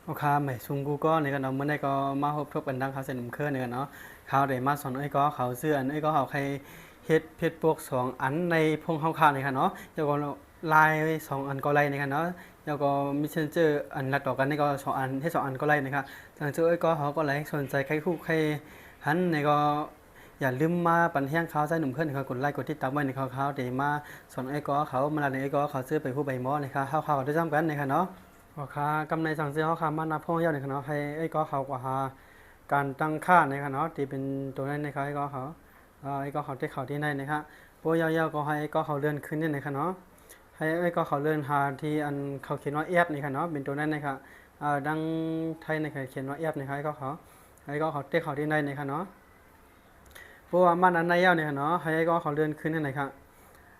โอเคใหม่ซุงกูก็ในกันเนาะเมื่อได้ก็มาพบทบกันดังเขาเสนอเครื่องในกันเนาะเขาได้มาสอนไอ้ก็เขาเสื้ออันไอ้ก็เขาใครเฮ็ดเพชรพวก2อันในพงเฮาคาในกันเนาะแล้วก็ลาย2อันก็ไล่ในกันเนาะแล้วก็มิเซนเจอร์อันละต่อกันนี่ก็2อันให้2อันก็ไล่นะครับทางเจ้าไอ้ก็เขาก็ไล่สนใจใครคู่ใครหันในก็อย่าลืมมาปั่นแห้งเขาใส่หนุ่มเพื่อนเขากดไลค์กดติดตามไว้ในเขาเดี๋ยวมาสอนไอ้ก็เขามาลาในไอ้ก็เขาซื้อไปผู้ใบหมอนะครับเขาได้จำกันนะครับเนาะ โอเคกำในสังเสียเขาคำมานับพ่อยาวในคณะให้ไอ้ก็เขากว่าหาการตั้งค่าในคณะที่เป็นตัวนั้นในคณะไอ้ก็เขาไอ้ก็เขาที่เขาที่ในนะครับพวกยาวๆก็ให้ไอ้ก็เขาเลื่อนขึ้นในคณะให้ไอ้ก็เขาเลื่อนหาที่อันเขาเขียนว่าแอบในคณะเป็นตัวนั้นนะครับดังไทยในเขียนว่าแอบในคณะไอ้ก็เขาที่เขาที่ในในคณะเพราะว่ามันอันในยาวในคณะให้ไอ้ก็เขาเลื่อนขึ้นในครับ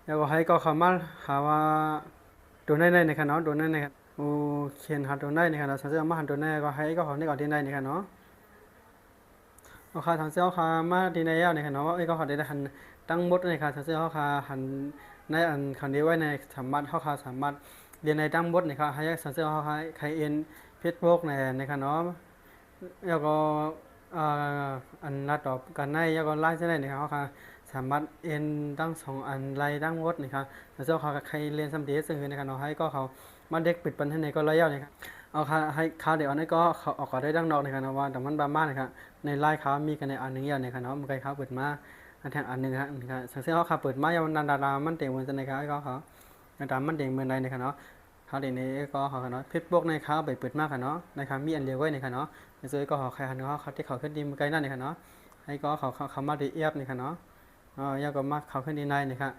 แล้วก็ให้ก็เขามาหาว่าตัวในในคณะตัวนั้นในครับ โอเขียนหันตัวได้นะครับเราสังเกตมาหันตัวได้ก็ให้ก็ของนี่ก่อนที่ได้นะครับเนาะโอเคทางเจ้าค่ะมาที่ในยาวนะครับเนาะว่าไอ้ก็เขาได้หันตั้งหมดนะครับทางเจ้าค่ะหันในอันคันนี้ไว้ในสามารถเขาค่ะสามารถเรียนในตั้งหมดนะครับให้สังเกตเขาใครเอ็นเพชรพวกในนะครับเนาะแล้วก็อันนัดต่อกันในแล้วก็ไล่เส้นได้นะครับเขาค่ะสามารถเอ็นตั้ง2อันไล่ตั้งหมดนะครับทางเจ้าค่ะใครเรียนสมเด็จซึ่งนะครับเนาะให้ก็เขามาเด็กปิดปันให้ในก็ระยะนะครับ เอาค่ะให้ข่าวเดี๋ยวอันนี้ก็เขาออกก็ได้ดังนอกนะครับว่าแต่มันบามานะครับในไลน์เขามีกันในอันหนึ่งอย่างนะครับเนาะมันใครเขาเปิดมาอันแทงอันหนึ่งครับนะครับสังเกตเขาเปิดมาอย่างนันดารามันเต็มเหมือนกันนะครับไอ้ก็เขานันดามันเต็มเหมือนใดนะครับเนาะเขาเดี๋ยวนี้ก็เขาเนาะเพชรบกในเขาไปเปิดมากค่ะเนาะนะครับมีอันเดียวไว้นะครับเนาะในส่วนก็เขาใครหันเขาที่เขาขึ้นดีมันใกล้นั่นนะครับเนาะให้ก็เขามาดีเอียบนะครับเนาะยาก็มาเขาขึ้นดีในนะครับ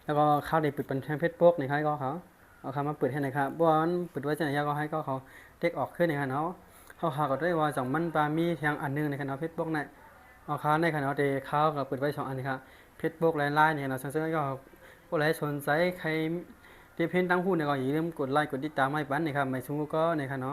แล้วก็เขาได้ปิดเป็นแทงเพชรบกในใครก็เขา เอาคำมาเปิดให้นะครับบอนเปิดไว้จะไหนยาก็ให้ก็เขาเด็กออกขึ้นในครับเนาะเขาหาก็ได้ว่าสองมันปามีทางอันนึงในคณะเพชรบกในเอาค้าในคณะเดเขาก็เปิดไว้2 อันนะครับเพชรบกไล่ๆเนี่ยนะซึ่งก็ผู้ใดสนใจใครที่เพ้นตั้งหู้เนี่ยก็อย่าลืมกดไลค์กดติดตามให้ปันนะครับไม่ชุ่มก็ในคณะ